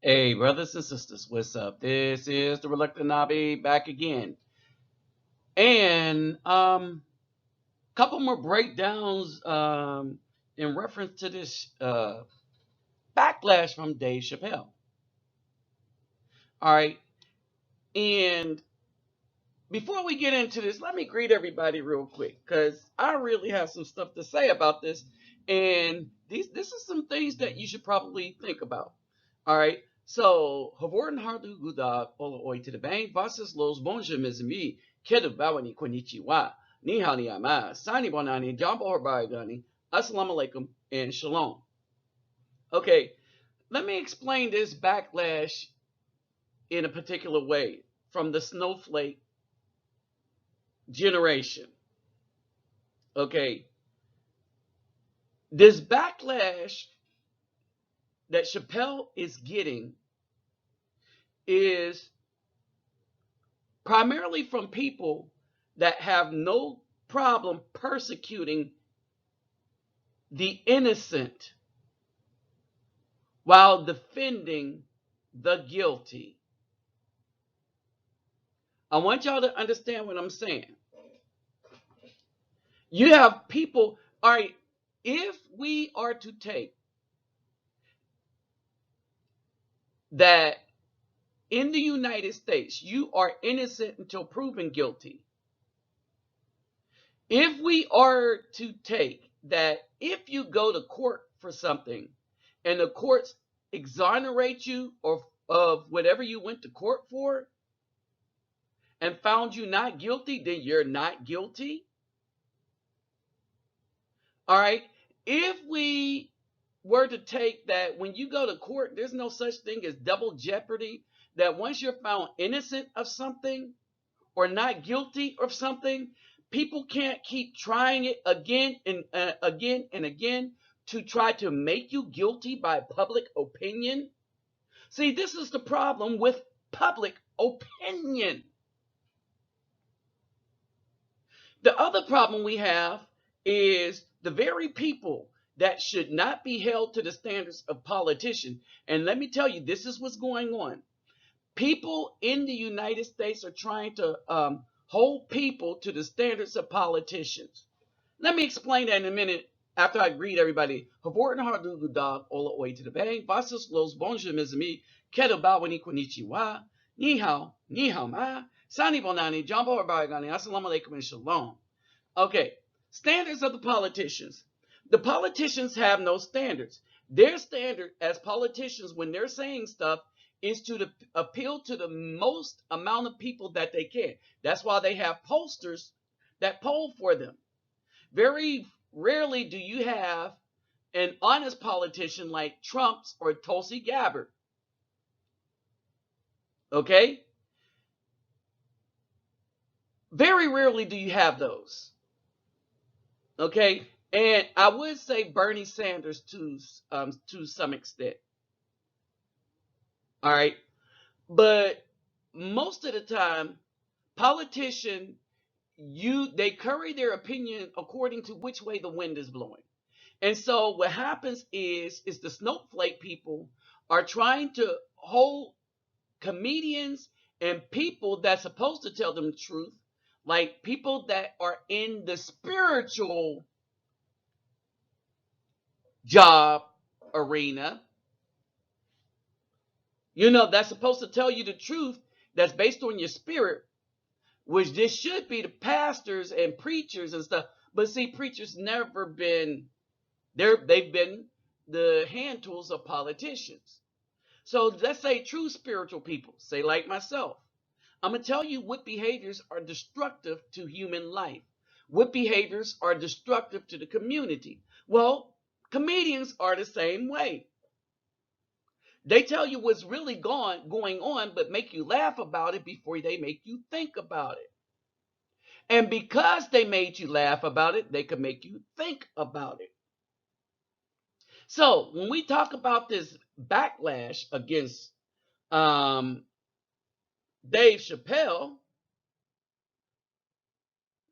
Hey, brothers and sisters, what's up? This is the Reluctant Nobby back again. And couple more breakdowns in reference to this backlash from Dave Chappelle. All right. And before we get into this, let me greet everybody real quick because I really have some stuff to say about this. And this is some things that you should probably think about. All right. So, Havorn Hardu Guda Ola Oi to the bank, Vasas Los Bonja Mizmi, Kedu Bawani Konichiwa, Ni Hao Ni Ama, Sani Bonani, Jambo Horbaigani, Assalamu alaikum, and Shalom. Okay, let me explain this backlash in a particular way from the snowflake generation. Okay, this backlash that Chappelle is getting is primarily from people that have no problem persecuting the innocent while defending the guilty. I want y'all to understand what I'm saying. You have people, all right, if we are to take that in the United States, you are innocent until proven guilty. If we are to take that if you go to court for something and the courts exonerate you of whatever you went to court for and found you not guilty, then you're not guilty. All right. If we were to take that when you go to court, there's no such thing as double jeopardy, that once you're found innocent of something or not guilty of something, people can't keep trying it again and again and again to try to make you guilty by public opinion. See, this is the problem with public opinion. The other problem we have is the very people that should not be held to the standards of politicians. And let me tell you, this is what's going on. People in the United States are trying to hold people to the standards of politicians. Let me explain that in a minute after I greet everybody. Havorten Hardugu dog, Ola Oi to the bank, Vasas Los Bonjour Mizumi, Keto Bawani Konichiwa, Ni Hao Ma, Sani Bonani, Jumbo Baragani, Assalamu alaikum and Shalom. Okay, standards of the politicians. The politicians have no standards. Their standard as politicians, when they're saying stuff, is to appeal to the most amount of people that they can. That's why they have posters that poll for them. Very rarely do you have an honest politician like Trump's or Tulsi Gabbard. Okay? Very rarely do you have those. Okay? And I would say Bernie Sanders to some extent. All right? But most of the time, politicians they curry their opinion according to which way the wind is blowing. And so what happens is the snowflake people are trying to hold comedians and people that's supposed to tell them the truth, like people that are in the spiritual job arena, that's supposed to tell you the truth, that's based on your spirit, which this should be the pastors and preachers and stuff. But see, preachers never been there. They've been the hand tools of politicians. So let's say true spiritual people, say like myself. I'm going to tell you what behaviors are destructive to human life. What behaviors are destructive to the community? Well, comedians are the same way. They tell you what's really going on, but make you laugh about it before they make you think about it. And because they made you laugh about it, they can make you think about it. So when we talk about this backlash against Dave Chappelle,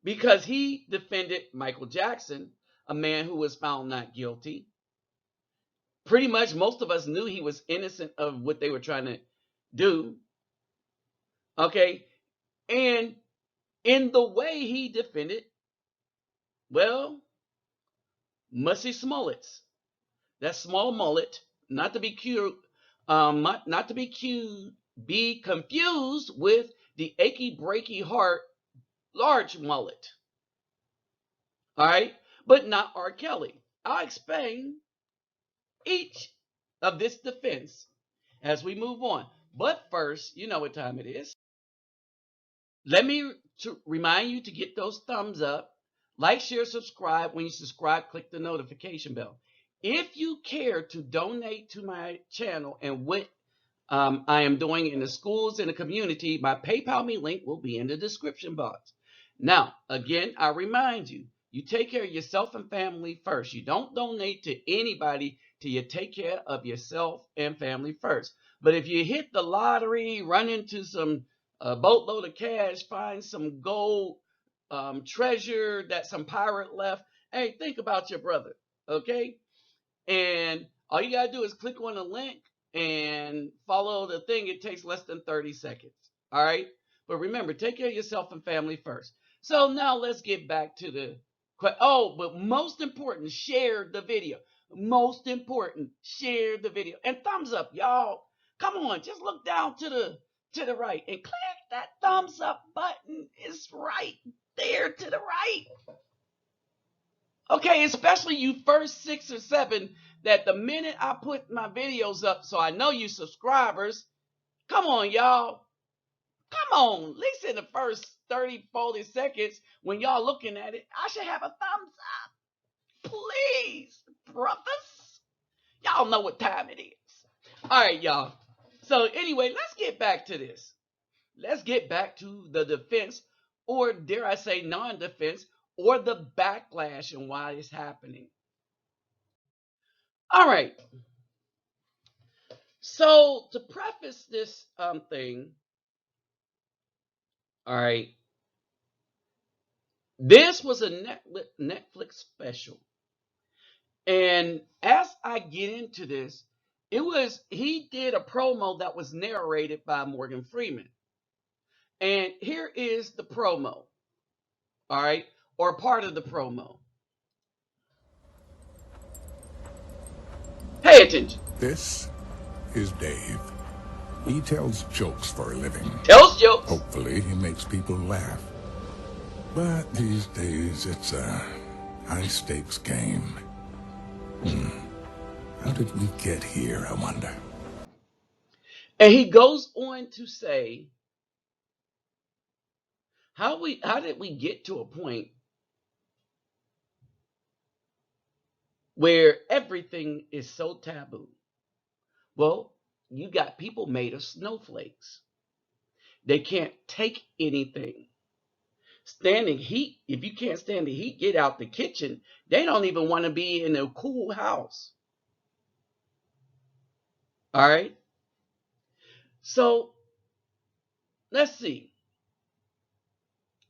because he defended Michael Jackson, a man who was found not guilty, Pretty much most of us knew he was innocent of what they were trying to do. Okay. And in the way he defended, well, Mussie Smullets, that small mullet, not to be cute, not to be cute, be confused with the achy breaky heart large mullet. All right, but not R. Kelley. I'll explain each of this defense as we move on. But first, you know what time it is. Let me remind you to get those thumbs up, like, share, subscribe. When you subscribe, click the notification bell. If you care to donate to my channel and what I am doing in the schools and the community, my PayPal me link will be in the description box. Now, again, I remind you, you take care of yourself and family first. You don't donate to anybody till you take care of yourself and family first. But if you hit the lottery, run into some boatload of cash, find some gold treasure that some pirate left, hey, think about your brother, okay? And all you got to do is click on the link and follow the thing. It takes less than 30 seconds. All right. But remember, take care of yourself and family first. So now let's get back to the. Oh, but most important, share the video. Most important, share the video. And thumbs up, y'all. Come on, just look down to the right and click that thumbs up button. It's right there to the right. Okay, especially you first 6 or 7 that the minute I put my videos up, so I know you subscribers, come on, y'all. Come on, at least in the first 30, 40 seconds when y'all looking at it, I should have a thumbs up. Please, brothers. Y'all know what time it is. All right, y'all. So anyway, let's get back to this. Let's get back to the defense, or dare I say non-defense, or the backlash and why it's happening. All right. So to preface this thing, all right, this was a Netflix special, and as I get into this, he did a promo that was narrated by Morgan Freeman, and here is the promo, all right, or part of the promo. Pay attention. This is Dave. He tells jokes for a living. Tells jokes. Hopefully, he makes people laugh. But these days, it's a high-stakes game. How did we get here, I wonder? And he goes on to say, how did we get to a point where everything is so taboo? Well, you got people made of snowflakes. They can't take anything. Standing heat, if you can't stand the heat, get out the kitchen. They don't even want to be in a cool house. All right. So let's see.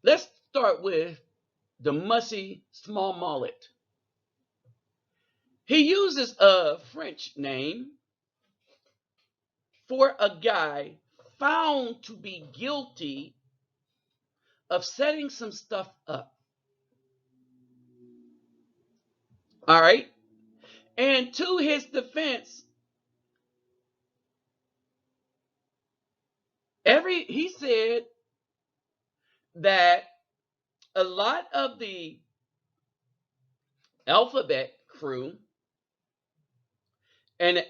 Let's start with the Mussie small mullet. He uses a French name for a guy found to be guilty of setting some stuff up. All right. And to his defense, he said that a lot of the alphabet crew and the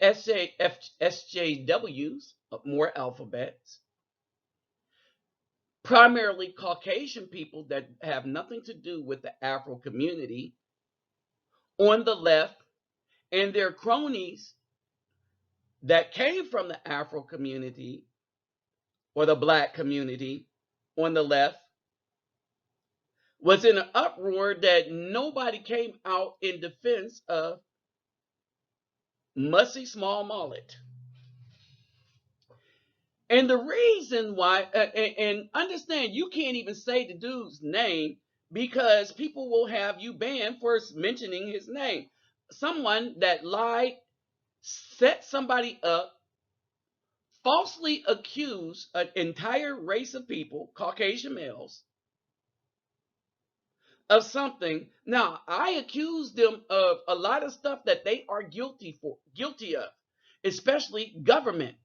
SJWs, more alphabets, primarily Caucasian people that have nothing to do with the Afro community on the left, and their cronies that came from the Afro community or the Black community on the left, was in an uproar that nobody came out in defense of Mussie Small Mullet. And the reason why, and understand, you can't even say the dude's name because people will have you banned for mentioning his name. Someone that lied set somebody up, falsely accuse an entire race of people, Caucasian males, of something. Now, I accuse them of a lot of stuff that they are guilty of, especially government.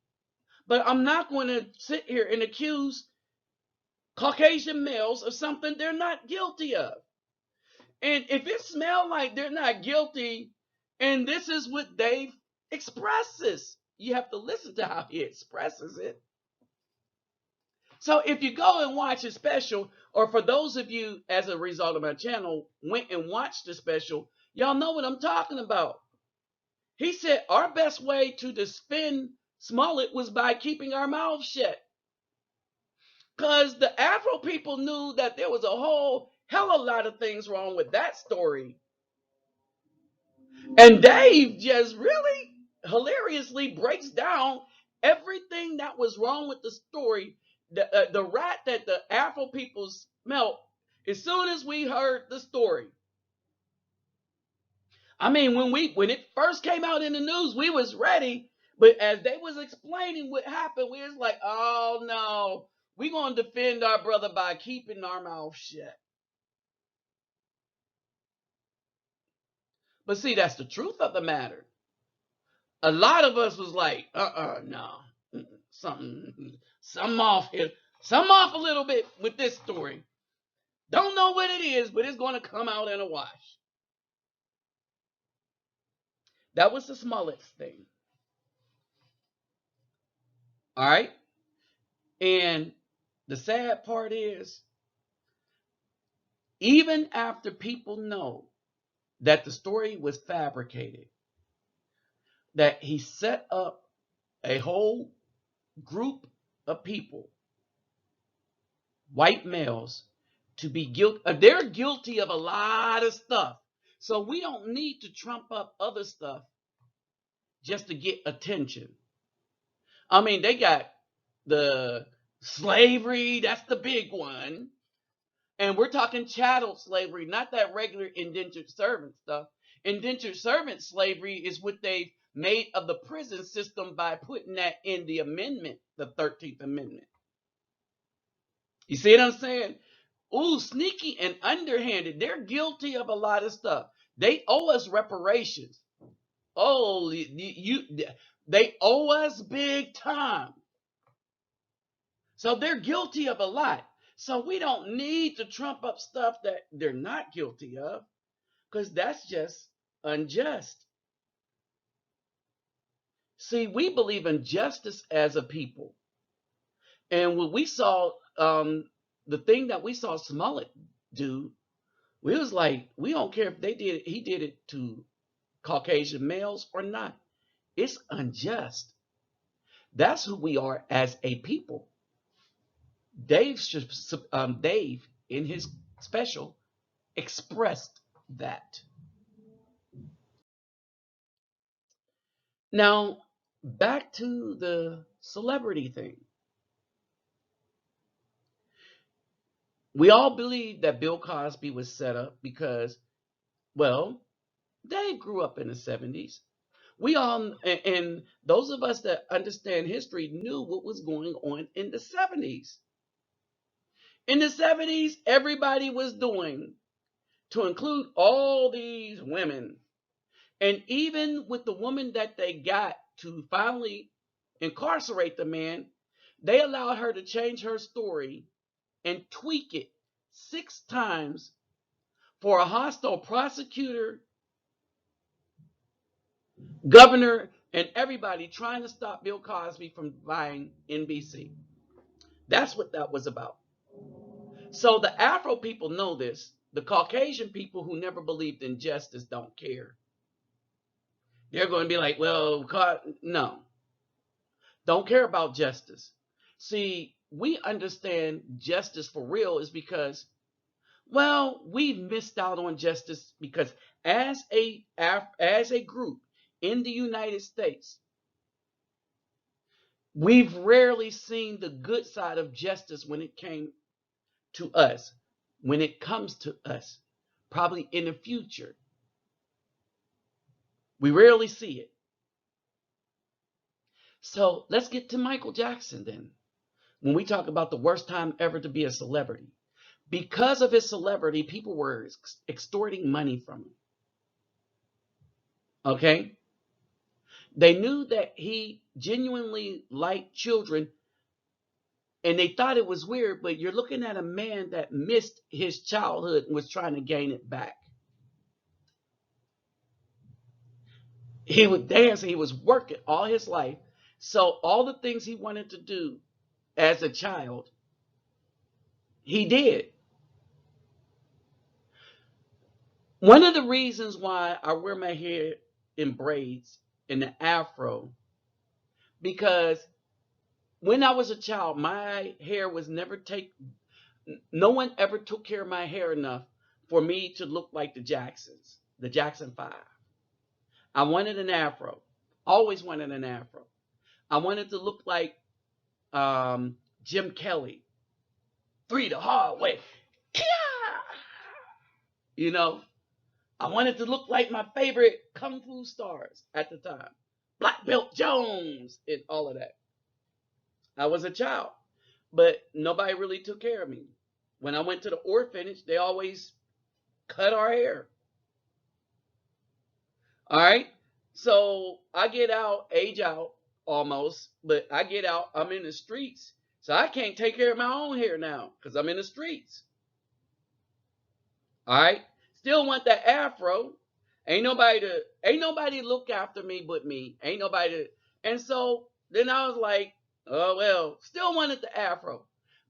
But I'm not going to sit here and accuse Caucasian males of something they're not guilty of. And if it smells like they're not guilty, and this is what Dave expresses, you have to listen to how he expresses it. So if you go and watch a special, or for those of you, as a result of my channel, went and watched the special, y'all know what I'm talking about. He said our best way to defend S-Mullet was by keeping our mouths shut. Because the Afro people knew that there was a whole hell of a lot of things wrong with that story. And Dave just really hilariously breaks down everything that was wrong with the story. The rat that the Afro people smelt as soon as we heard the story. I mean, when it first came out in the news, we was ready. But as they was explaining what happened, we was like, oh no, we gonna defend our brother by keeping our mouth shut. But see, that's the truth of the matter. A lot of us was like, no, something off here, something off a little bit with this story. Don't know what it is, but it's going to come out in a wash. That was the S-Mullet thing. All right. And the sad part is, even after people know that the story was fabricated, that he set up a whole group of people, white males, to be guilty. They're guilty of a lot of stuff. So we don't need to trump up other stuff just to get attention. I mean, they got the slavery, that's the big one. And we're talking chattel slavery, not that regular indentured servant stuff. Indentured servant slavery is what they made of the prison system by putting that in the amendment, the 13th Amendment. You see what I'm saying? Ooh, sneaky and underhanded. They're guilty of a lot of stuff. They owe us reparations. Oh, they owe us big time. So they're guilty of a lot. So we don't need to trump up stuff that they're not guilty of, because that's just unjust. See, we believe in justice as a people. And when we saw the thing that we saw S-Mullet do, we was like, we don't care if he did it to Caucasian males or not. It's unjust. That's who we are as a people. Dave in his special expressed that. Now, back to the celebrity thing. We all believe that Bill Cosby was set up because, well, Dave grew up in the 70s. We all, and those of us that understand history, knew what was going on in the 70s. In the 70s, everybody was doing, to include all these women. And even with the woman that they got to finally incarcerate the man, they allowed her to change her story and tweak it 6 times for a hostile prosecutor, governor, and everybody trying to stop Bill Cosby from buying NBC. That's what that was about. So the Afro people know this. The Caucasian people who never believed in justice don't care. They're going to be like, well, no. Don't care about justice. See, we understand justice for real is because, well, we've missed out on justice because as a group in the United States, we've rarely seen the good side of justice when it came to us, when it comes to us, probably in the future. We rarely see it. So let's get to Michael Jackson then. When we talk about the worst time ever to be a celebrity, because of his celebrity, people were extorting money from him. Okay? They knew that he genuinely liked children and they thought it was weird, but you're looking at a man that missed his childhood and was trying to gain it back. He would dance, he was working all his life. So all the things he wanted to do as a child, he did. One of the reasons why I wear my hair in braids in the afro, because when I was a child, my hair was never no one ever took care of my hair enough for me to look like the Jacksons, the Jackson 5. I wanted an afro, always wanted an afro. I wanted to look like Jim Kelley, 3 the hard way. You know, I wanted to look like my favorite kung fu stars at the time, Black Belt Jones and all of that. I was a child, but nobody really took care of me. When I went to the orphanage, they always cut our hair. All right. So I get out, age out almost, but I get out, I'm in the streets. So I can't take care of my own hair now because I'm in the streets. All right. Still want that afro. Ain't nobody look after me but me. Ain't nobody to, and so then I was like, oh well, still wanted the afro.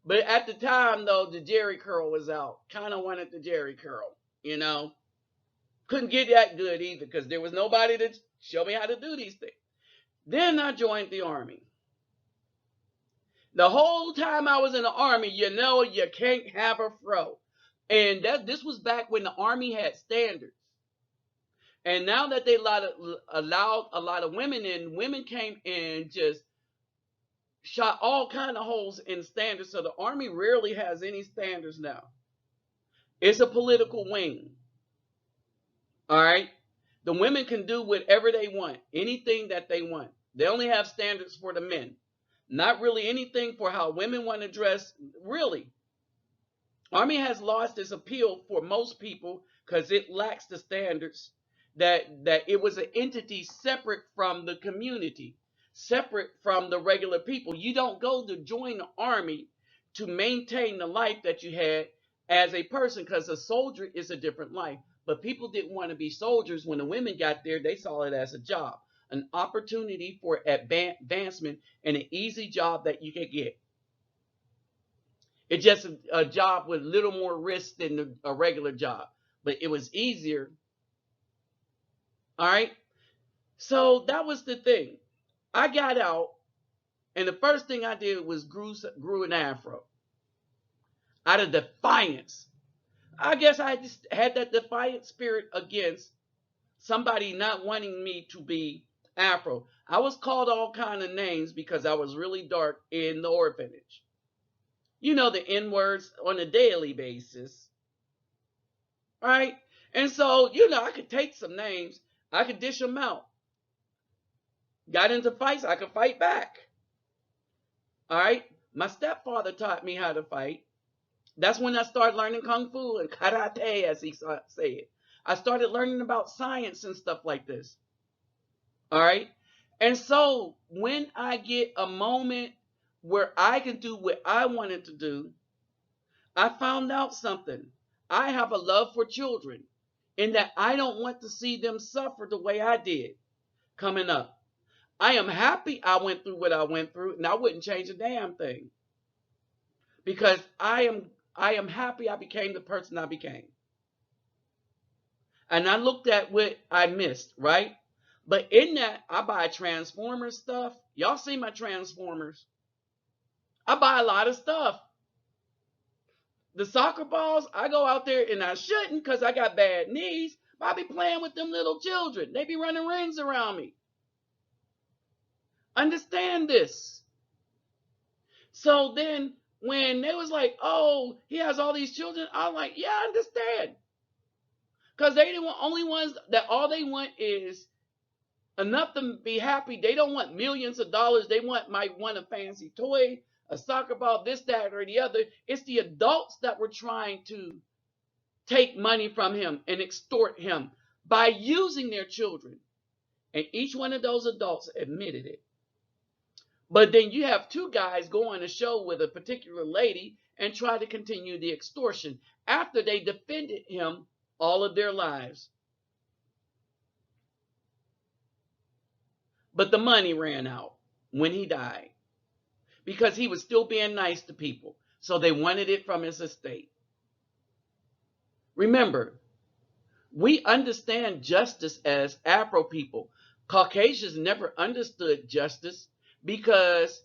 But at the time though, the Jerry curl was out. Kind of wanted the Jerry curl, you know. Couldn't get that good either because there was nobody to show me how to do these things. Then I joined the Army. The whole time I was in the Army, you know, you can't have a fro. And this was back when the Army had standards. And now that they allowed a lot of women in, women came and just shot all kind of holes in standards. So the Army rarely has any standards now. It's a political wing. All right. The women can do whatever they want, anything that they want. They only have standards for the men. Not really anything for how women want to dress. Really. Army has lost its appeal for most people because it lacks the standards that it was an entity separate from the community, separate from the regular people. You don't go to join the Army to maintain the life that you had as a person because a soldier is a different life. But people didn't want to be soldiers. When the women got there, they saw it as a job, an opportunity for advancement and an easy job that you could get. It's just a job with little more risk than a regular job, but it was easier. All right. So that was the thing. I got out, and the first thing I did was grew an afro out of defiance. I guess I just had that defiant spirit against somebody not wanting me to be afro. I was called all kind of names because I was really dark in the orphanage. You know, the N words on a daily basis, right? And so, you know, I could take some names, I could dish them out. Got into fights, I could fight back. All right. My stepfather taught me how to fight. That's when I started learning kung fu and karate, as he said. I started learning about science and stuff like this. All right. And so when I get a moment where I can do what I wanted to do, I found out something. I have a love for children in that I don't want to see them suffer the way I did coming up. I am happy I went through what I went through, and I wouldn't change a damn thing. Because I am happy I became the person I became. And I looked at what I missed, right? But in that, I buy Transformers stuff. Y'all see my Transformers? I buy a lot of stuff. The soccer balls, I go out there and I shouldn't because I got bad knees. But I be playing with them little children. They be running rings around me. Understand this. So then when they was like, oh, he has all these children, I'm like, yeah, I understand. Because they the only ones that all they want is enough to be happy. They don't want millions of dollars. They might want a fancy toy, a soccer ball, this, that, or the other. It's the adults that were trying to take money from him and extort him by using their children. And each one of those adults admitted it. But then you have two guys go on a show with a particular lady and try to continue the extortion after they defended him all of their lives. But the money ran out when he died because he was still being nice to people. So they wanted it from his estate. Remember, we understand justice as Afro people. Caucasians never understood justice because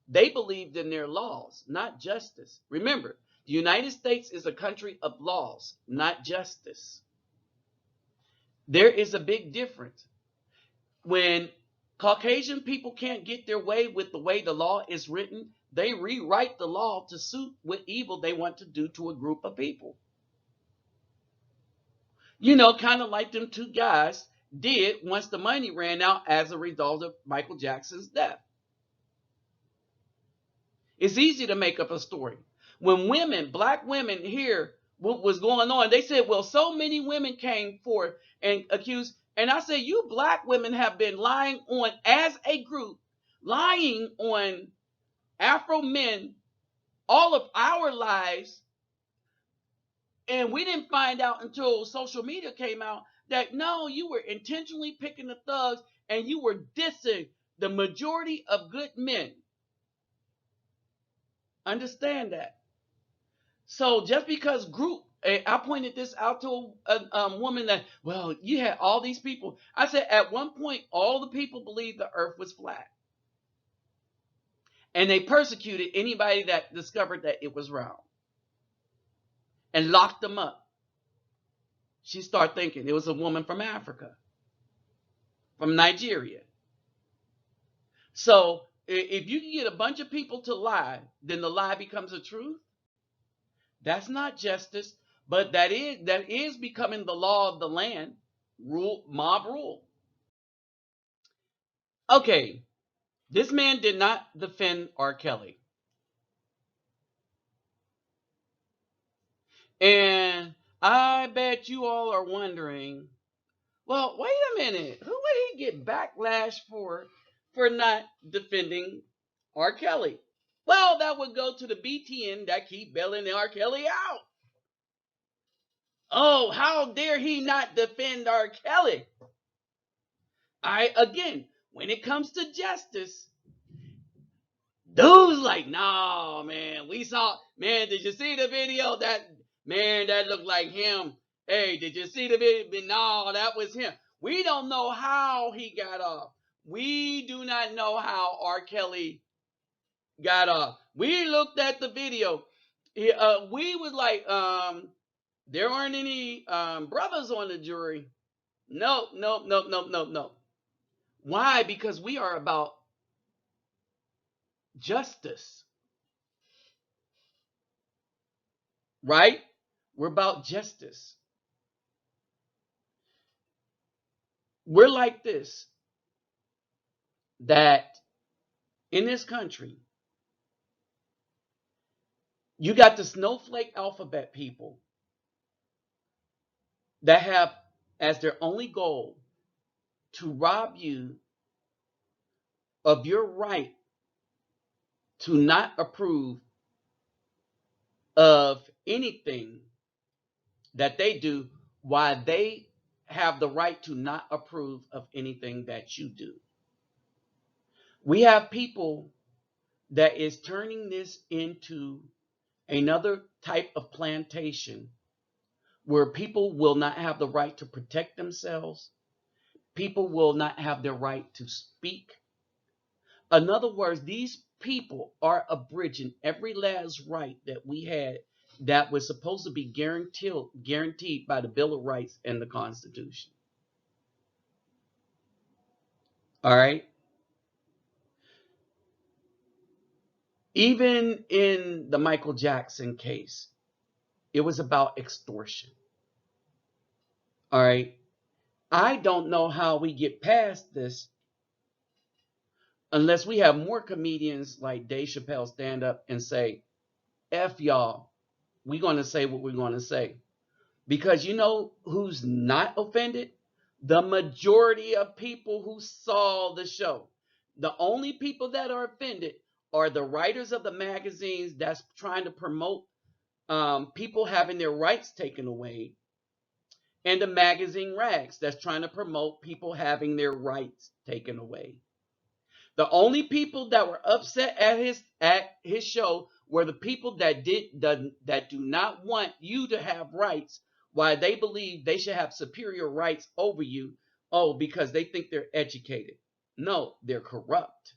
they believed in their laws, not justice. Remember, the United States is a country of laws, not justice. There is a big difference. When Caucasian people can't get their way with the way the law is written, they rewrite the law to suit what evil they want to do to a group of people. You know, kind of like them two guys did once the money ran out as a result of Michael Jackson's death. It's easy to make up a story. When women, black women, hear what was going on, they said, well, so many women came forth and accused. And I say, you black women have been lying on, as a group, lying on Afro men all of our lives. And we didn't find out until social media came out that no, you were intentionally picking the thugs and you were dissing the majority of good men. Understand that. So just because I pointed this out to a woman that, well, you had all these people. I said, at one point, all the people believed the earth was flat. And they persecuted anybody that discovered that it was round. And locked them up. She started thinking it was a woman from Africa. From Nigeria. So if you can get a bunch of people to lie, then the lie becomes a truth. That's not justice, but that is becoming the law of the land, mob rule. Okay, this man did not defend R. Kelley. And I bet you all are wondering, well, wait a minute, who would he get backlash for not defending R. Kelley? Well, that would go to the BTN that keep bailing R. Kelley out. Oh, how dare he not defend R. Kelley? Again, when it comes to justice, dudes like, no, man, did you see the video? That looked like him. Hey, did you see the video? No, that was him. We don't know how he got off. We do not know how R. Kelley got off. We looked at the video. We was like, there aren't any brothers on the jury. No. Why? Because we are about justice. Right? We're about justice. We're like this. That in this country, you got the snowflake alphabet people that have as their only goal to rob you of your right to not approve of anything that they do, while they have the right to not approve of anything that you do. We have people that is turning this into another type of plantation where people will not have the right to protect themselves. People will not have their right to speak. In other words, these people are abridging every last right that we had that was supposed to be guaranteed by the Bill of Rights and the Constitution. All right? Even in the Michael Jackson case, it was about extortion. All right? I don't know how we get past this unless we have more comedians like Dave Chappelle stand up and say, F y'all, we're going to say what we're going to say. Because you know who's not offended? The majority of people who saw the show. The only people that are offended are the writers of the magazines that's trying to promote people having their rights taken away, and the magazine rags that's trying to promote people having their rights taken away. The only people that were upset at his show were the people that do not want you to have rights, why they believe they should have superior rights over you. Oh, because they think they're educated. No, they're corrupt.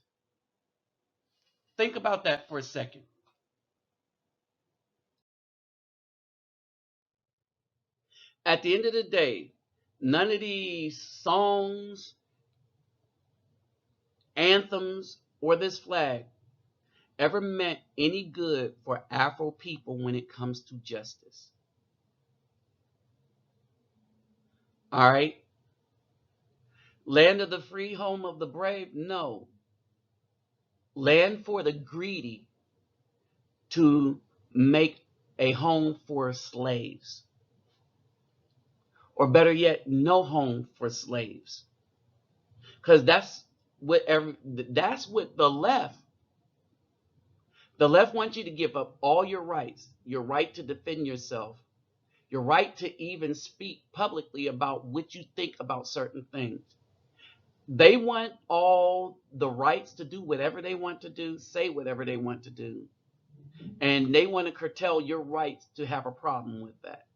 Think about that for a second. At the end of the day, none of these songs, anthems, or this flag ever meant any good for Afro people when it comes to justice. All right? Land of the free, home of the brave? No. Land for the greedy to make a home for slaves. Or better yet, no home for slaves. Because that's what the left wants you to give up all your rights, your right to defend yourself, your right to even speak publicly about what you think about certain things. They want all the rights to do whatever they want to do, say whatever they want to do. And they want to curtail your rights to have a problem with that.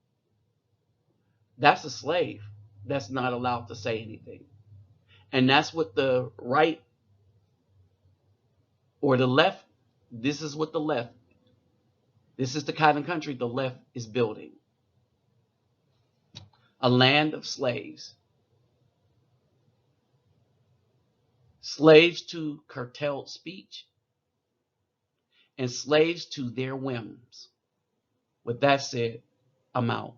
That's a slave that's not allowed to say anything. And that's what the right or the left, this is what the left, this is the kind of country the left is building. A land of slaves. Slaves to curtailed speech and slaves to their whims. With that said, I'm out.